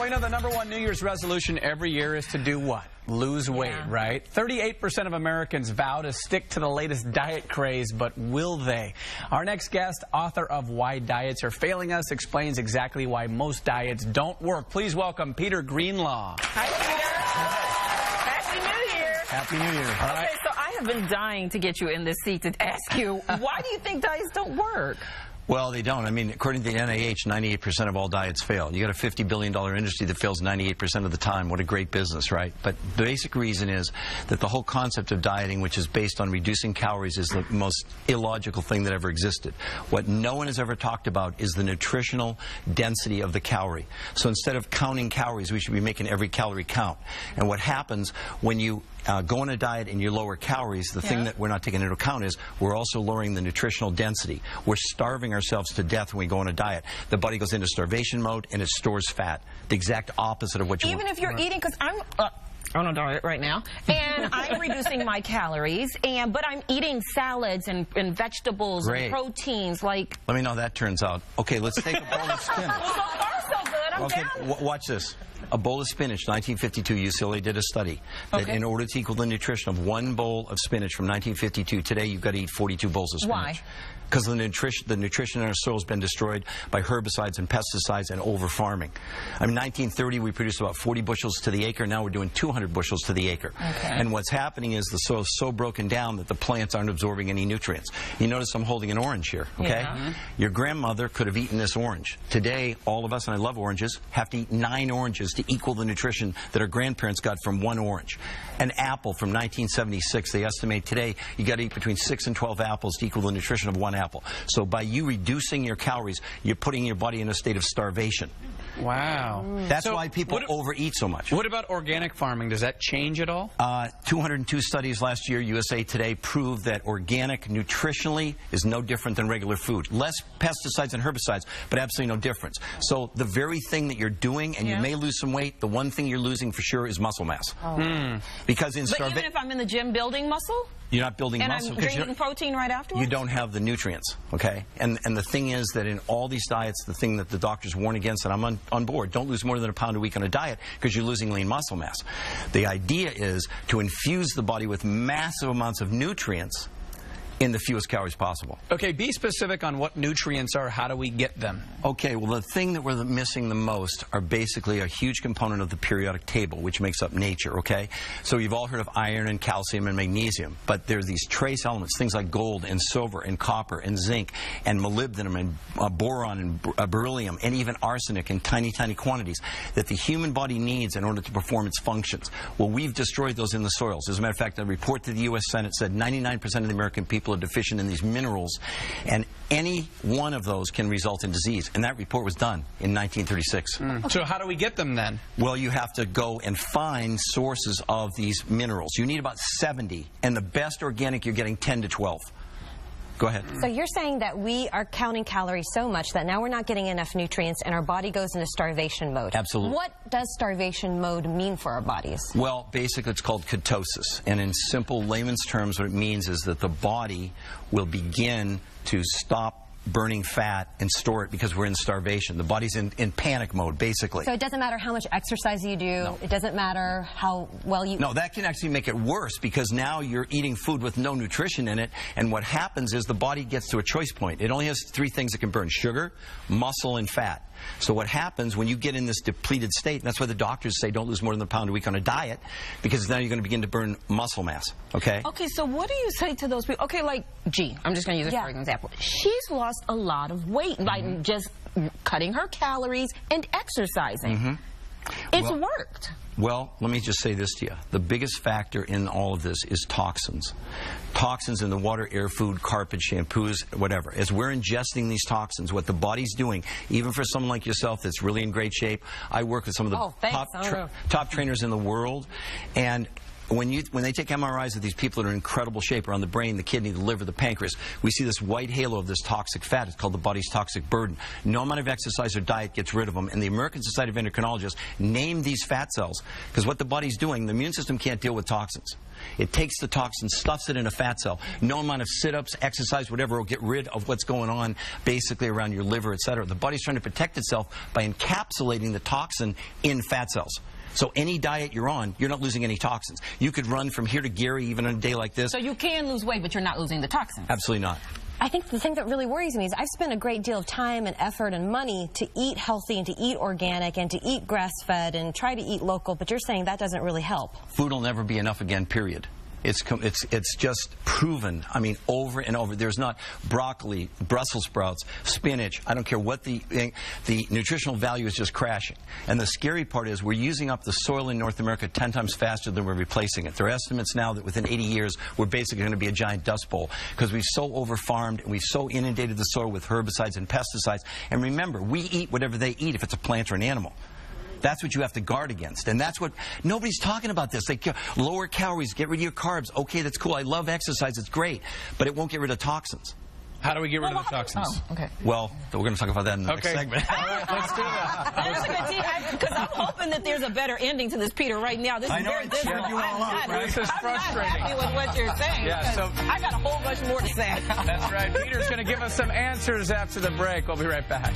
we know the #1 New Year's resolution every year is to do what? Lose weight, right? 38% of Americans vow to stick to the latest diet craze, but will they? Our next guest, author of Why Diets Are Failing Us, explains exactly why most diets don't work. Please welcome Peter Greenlaw. Hi, Peter. Happy New Year. Happy New Year. All right. Okay, so I have been dying to get you in this seat to ask you, why do you think diets don't work? Well, they don't. I mean, according to the NIH, 98% of all diets fail. You got a $50 billion industry that fails 98% of the time. What a great business, right? But the basic reason is that the whole concept of dieting, which is based on reducing calories, is the most illogical thing that ever existed. What no one has ever talked about is the nutritional density of the calorie. So instead of counting calories, we should be making every calorie count. And what happens when you go on a diet and you lower calories, the thing that we're not taking into account is we're also lowering the nutritional density. We're starving ourselves to death when we go on a diet. The body goes into starvation mode and it stores fat. The exact opposite of what you want. Even if you're eating, because I'm on a diet right now, and I'm reducing my calories, but I'm eating salads and vegetables and proteins. Like, let me know how that turns out. Okay, let's take a bowl of spinach. Well, so far so good. I'm down. Watch this. A bowl of spinach, 1952, UCLA did a study that in order to equal the nutrition of one bowl of spinach from 1952, today you've got to eat 42 bowls of spinach. Why? Because the nutrition in our soil has been destroyed by herbicides and pesticides and over-farming. I mean, 1930, we produced about 40 bushels to the acre. Now we're doing 200 bushels to the acre. And what's happening is the soil is so broken down that the plants aren't absorbing any nutrients. You notice I'm holding an orange here, okay? Your grandmother could have eaten this orange. Today, all of us, and I love oranges, have to eat 9 oranges to equal the nutrition that our grandparents got from 1 orange. An apple from 1976, they estimate today you got to eat between 6 and 12 apples to equal the nutrition of 1 apple. So by you reducing your calories, you're putting your body in a state of starvation. Wow. That's why people overeat so much. What about organic farming? Does that change at all? 202 studies last year, USA Today, proved that organic nutritionally is no different than regular food. Less pesticides and herbicides, but absolutely no difference. So the very thing that you're doing, and you may lose some weight, the one thing you're losing for sure is muscle mass. Because in But even if I'm in the gym building muscle? You're not building muscle. And I'm drinking protein right afterwards? You don't have the nutrients, okay? And the thing is that in all these diets, the thing that the doctors warn against, and I'm on board, don't lose more than a pound a week on a diet because you're losing lean muscle mass. The idea is to infuse the body with massive amounts of nutrients in the fewest calories possible. Okay, be specific on what nutrients are. How do we get them? Okay, well, the thing that we're missing the most are basically a huge component of the periodic table, which makes up nature, okay? So you've all heard of iron and calcium and magnesium, but there's these trace elements, things like gold and silver and copper and zinc and molybdenum and boron and beryllium and even arsenic in tiny, tiny quantities that the human body needs in order to perform its functions. Well, we've destroyed those in the soils. As a matter of fact, a report to the U.S. Senate said 99% of the American people are deficient in these minerals, and any one of those can result in disease. And that report was done in 1936. So how do we get them then? Well, you have to go and find sources of these minerals. You need about 70, and the best organic you're getting 10 to 12. Go ahead. So you're saying that we are counting calories so much that now we're not getting enough nutrients and our body goes into starvation mode. Absolutely. What does starvation mode mean for our bodies? Well, basically it's called ketosis. And in simple layman's terms, what it means is that the body will begin to stop burning fat and store it because we're in starvation. The body's in panic mode, basically. So it doesn't matter how much exercise you do. No. It doesn't matter how well you... No, that can actually make it worse because now you're eating food with no nutrition in it, and what happens is the body gets to a choice point. It only has 3 things it can burn: sugar, muscle, and fat. So what happens when you get in this depleted state, and that's why the doctors say don't lose more than a pound a week on a diet, because now you're going to begin to burn muscle mass, okay? Okay, so what do you say to those people? Okay, like, G, I'm just going to use this for an example. She's lost a lot of weight by just cutting her calories and exercising. It's worked. Well, let me just say this to you. The biggest factor in all of this is toxins. Toxins in the water, air, food, carpet, shampoos, whatever. As we're ingesting these toxins, what the body's doing, even for someone like yourself that's really in great shape, I work with some of the top trainers in the world, and when they take MRIs of these people that are in incredible shape around the brain, the kidney, the liver, the pancreas, we see this white halo of this toxic fat. It's called the body's toxic burden. No amount of exercise or diet gets rid of them. And the American Society of Endocrinologists named these fat cells because what the body's doing, the immune system can't deal with toxins. It takes the toxin, stuffs it in a fat cell. No amount of sit-ups, exercise, whatever will get rid of what's going on basically around your liver, etc. The body's trying to protect itself by encapsulating the toxin in fat cells. So any diet you're on, you're not losing any toxins. You could run from here to Gary even on a day like this. So you can lose weight, but you're not losing the toxins? Absolutely not. I think the thing that really worries me is I've spent a great deal of time and effort and money to eat healthy and to eat organic and to eat grass-fed and try to eat local, but you're saying that doesn't really help. Food will never be enough again, period. It's just proven, I mean, over and over. There's not broccoli, Brussels sprouts, spinach. I don't care what the nutritional value is just crashing. And the scary part is we're using up the soil in North America 10 times faster than we're replacing it. There are estimates now that within 80 years, we're basically going to be a giant dust bowl because we've so over-farmed and we've so inundated the soil with herbicides and pesticides. And remember, we eat whatever they eat if it's a plant or an animal. That's what you have to guard against. And that's what, nobody's talking about this. They lower calories, get rid of your carbs. Okay, that's cool. I love exercise. It's great. But it won't get rid of toxins. How do we get rid of the toxins? Oh, okay. Well, we're going to talk about that in the next segment. All right, let's do that. That's a good team, because I'm hoping that there's a better ending to this, Peter, right now. This is very dismal. This is frustrating. I'm not happy with what you're saying. Yeah, so I got a whole bunch more to say. That's right. Peter's going to give us some answers after the break. We'll be right back.